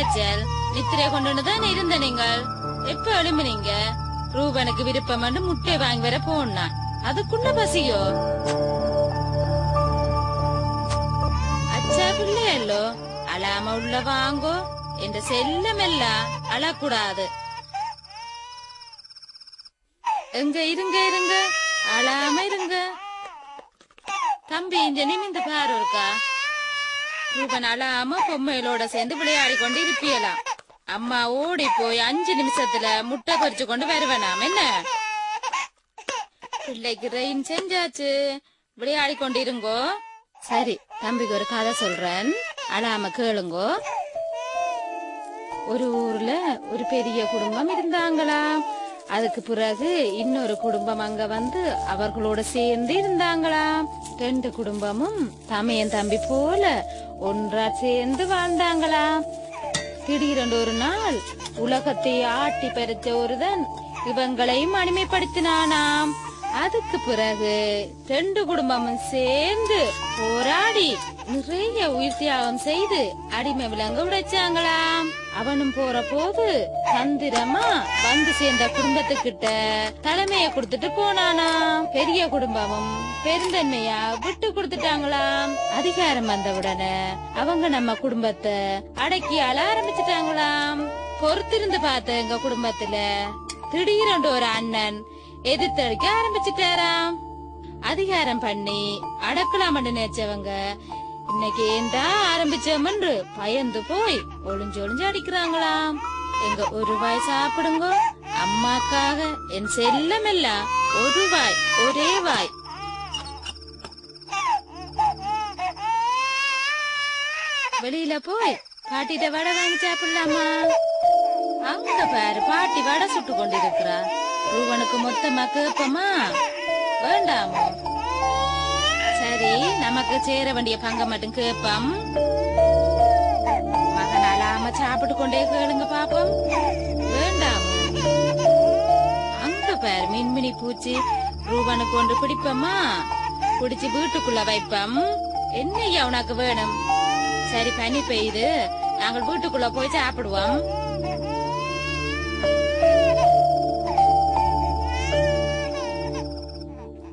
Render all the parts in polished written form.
கதைச்சல் நித்திரை கொண்டுதான் இருந்த நீங்கள் எப்ப எழும்பினீங்க? ரூபனுக்கு விருப்பம் முட்டை வாங்கி வர போனான். அதுக்குள்ள பசியோ? அச்சா பிள்ளையல்லோ அழாம உள்ள வாங்கோ. என்ற செல்லமெல்லாம் அழக்கூடாது. எங்க இருங்க இருங்க, அழாம இருங்க. தம்பி இந்த நிமிந்து பாரு இருக்கா. ரூபன் அழாம பொம்மைகளோட சேர்ந்து விளையாடி கொண்டு இருப்பியலாம். அம்மா ஓடி போய் 5 நிமிஷத்துல முட்டை பறிச்சு கொண்டு வருவேனாம். என்ன பிள்ளைக்கு ரெயின் செஞ்சாச்சு, விளையாடி கொண்டு இருங்கோ. சரி, தம்பிக்கு ஒரு கதை சொல்றேன், அழாம கேளுங்கோ. ஒரு ஊர்ல ஒரு பெரிய குடும்பம் இருந்தாங்களாம். அதுக்கு பிறகு இன்னொரு குடும்பம் அங்க வந்து அவர்களோட சேர்ந்து இருந்தாங்களாம். 2 குடும்பமும் தமையன் தம்பி போல ஒன்றா சேர்ந்து வாழ்ந்தாங்களாம். திடீரென்று ஒரு நாள் உலகத்தை ஆட்டி பறிச்ச ஒருதன் இவங்களையும் அடிமைப்படுத்தினானாம். அதுக்கு பிறகு 2 குடும்பமும் சேர்ந்து போராடி நிறைய உயிர் தியாகம் செய்து அடிமை விலங்க உடைச்சாங்களாம். அவனும் போற போது தந்திரமா வந்து சேர்ந்த குடும்பத்துக்கிட்ட தலைமைய கொடுத்துட்டு போனானாம். பெரிய குடும்பமும் பெருந்தன்மையா விட்டு கொடுத்துட்டாங்களாம். அதிகாரம் வந்தவுடனே அவங்க நம்ம குடும்பத்தை அடக்கி ஆள ஆரம்பிச்சுட்டாங்களாம். பொறுத்திருந்து பார்த்த எங்க குடும்பத்துல திடீரென்று ஒரு அண்ணன் எதிர்த்தடிக்க ஆரம்பிச்சுட்டாராம். அதிகாரம் பண்ணி அடக்கலாம் நினைச்சவங்க இன்னைக்கு ஏண்டா ஆரம்பிச்சோம்னு பயந்து போய் ஒளிஞ்சு ஒளிஞ்சு அடிக்கிறாங்களாம். எங்க ஒரு வாய் சாப்பிடுங்க, அம்மாக்காக என் செல்லமெல்லாம் ஒரு வாய், ஒரே வாய். வெளியில போய் பாட்டிட்ட வடை வாங்கி சாப்பிடலாமா? அங்க பாரு, பாட்டி வடை சுட்டு கொண்டிருக்கிறா. ரூபனுக்கு மொத்தமா கேப்பமா வேண்டாமோ? சரி, நமக்கு சேர வேண்டிய பங்க மட்டும் கேப்பம். மகன் அழாம சாப்பிட்டு கொண்டே கேளுங்க பாப்போம். வேண்டாமோ? அங்க பாரு மின்மினி பூச்சி, ரூபனுக்கு ஒன்று பிடிப்பமா? பிடிச்சு வீட்டுக்குள்ள வைப்பம். என்னையா உனக்கு வேணும்? சரி, பனி பெய்யுது, நாங்கள் வீட்டுக்குள்ள போய் சாப்பிடுவோம்.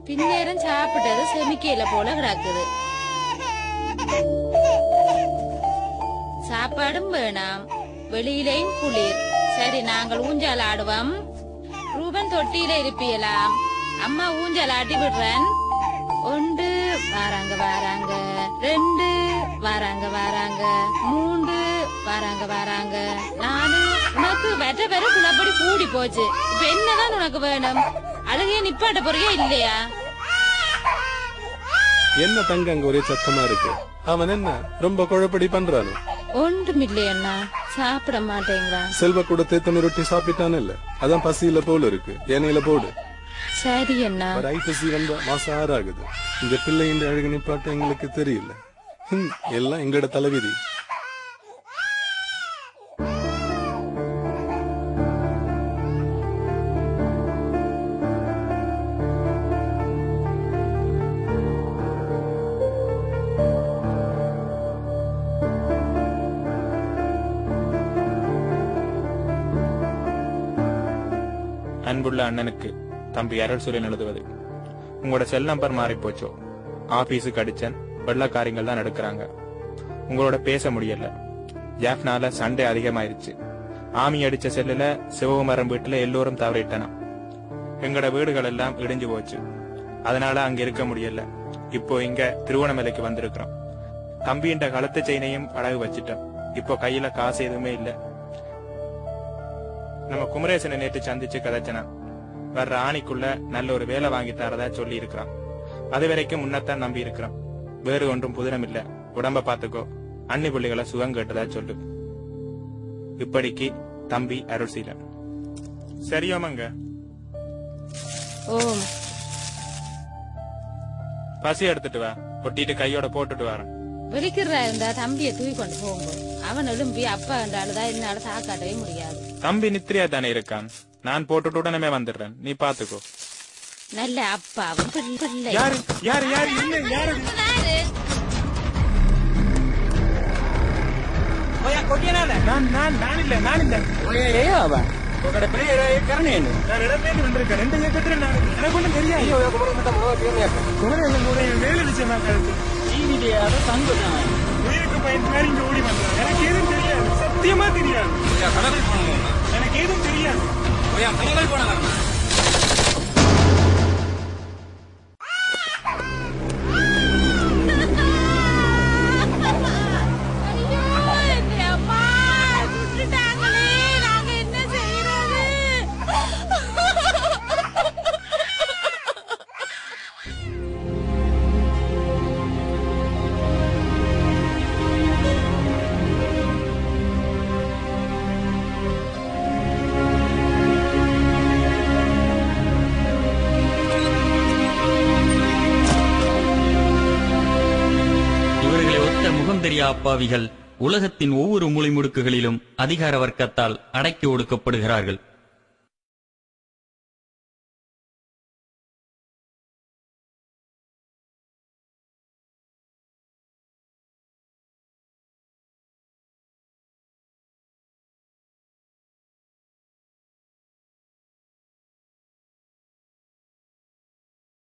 பின்னேரம் சாப்பிட்டது செமிக்கையில போல கிடக்குது. சாப்பாடும் வேணாம், வெளியிலையும் குளிர். சரி, நாங்கள் ஊஞ்சால் ஆடுவோம். ரூபன் தொட்டியில இருப்பியலாம், அம்மா ஊஞ்சால் ஆட்டி விடுறேன். 1 வாராங்க வாராங்க, 2 வாராங்க வாராங்க, 3 வாராங்க வாராங்க, 4. உனக்கு வெட்ட பெற குளப்படி கூடி போச்சு. இப்ப என்னதான் உனக்கு வேணும்? அழகைய நிப்பாட்ட போறியா இல்லையா? என்ன தங்க அங்க ஒரே சத்தமா இருக்கு? அவன் என்ன ரொம்ப குழப்படி பண்றானு? ஒன்றுமில்லையண்ணா, சாப்பிட மாட்டேங்கிறா. செல்வ கூட தேத்தன ரொட்டி சாப்பிட்டானு இல்ல, அதான் பசியில போல இருக்கு. ஏனையில போடு. சரி அண்ணா. ஐப்பசி வந்த மாசம் 6 ஆகுது. இந்த பிள்ளையின் அழகு நிப்பாட்ட எங்களுக்கு தெரியல. எல்லாம் எங்கட தலைவிதி. அன்புள்ள அண்ணனுக்கு தம்பி அருள் சூரியன் எழுதுவது. உங்களோட செல் நம்பர் மாறி போச்சோ? ஆபீஸுக்கு அடிச்சன், வெள்ளக்காரியங்கள் தான் எடுக்கிறாங்க. உங்களோட பேச முடியல. ஜாஃப்னால சண்டை அதிகமாயிருச்சு. ஆமி அடிச்ச செல்லுல சிவகுமரம் வீட்டுல எல்லோரும் தவறிட்டனா. எங்கட வீடுகள் எல்லாம் இடிஞ்சு போச்சு. அதனால அங்க இருக்க முடியல. இப்போ இங்க திருவண்ணாமலைக்கு வந்திருக்கிறோம். தம்பியின் கழுத்து செயினையும் அடகு வச்சிட்டோம். இப்போ கையில காசு எதுவுமே இல்ல. நம்ம குமரேசனை நேற்று சந்திச்சு கதைச்சனா. வர்ற ஆணிக்குள்ள நல்ல ஒரு வேலை வாங்கி தரதா சொல்லி இருக்கிறான். அது வரைக்கும் முன்னத்தான் நம்பி இருக்கிறோம். வேறு ஒன்றும் புதினம் இல்ல. உடம்ப பாத்துக்கோ, அன்னி புள்ளிகளை சுகம் கேட்டதா சொல்லு. இப்படிக்கு தம்பி அருள்சீலன். சரியோமங்க? ஓம். பசி எடுத்துட்டு வா, ஒட்டிட்டு கையோட போட்டுட்டு வரேன். வெளிக்கிறா இருந்தா தம்பியை தூக்கி கொண்டு போங்க. அவன் எழும்பி அப்பா என்றாலுதான் என்னால தாக்காட்டவே முடியாது. தம்பி நித்திரியா தானே இருக்கான். நான் போட்டுட்டு உடனே வந்துடுறேன், நீ பாத்துக்கோ. நல்ல அப்பாவும் பிள்ளை. யாரு யாரு யாரு இல்ல யாரு? வேலை விஷயமா உயிருக்கு பயந்து மாதிரி இங்க ஓடி வந்தான். எனக்கு ஏதும் தெரியாது, சத்தியமா தெரியாது. எனக்கு ஏதும் தெரியாது. அப்பாவிகள் உலகத்தின் ஒவ்வொரு மூலை முடுக்குகளிலும் அதிகார வர்க்கத்தால் அடக்கி ஒடுக்கப்படுகிறார்கள்.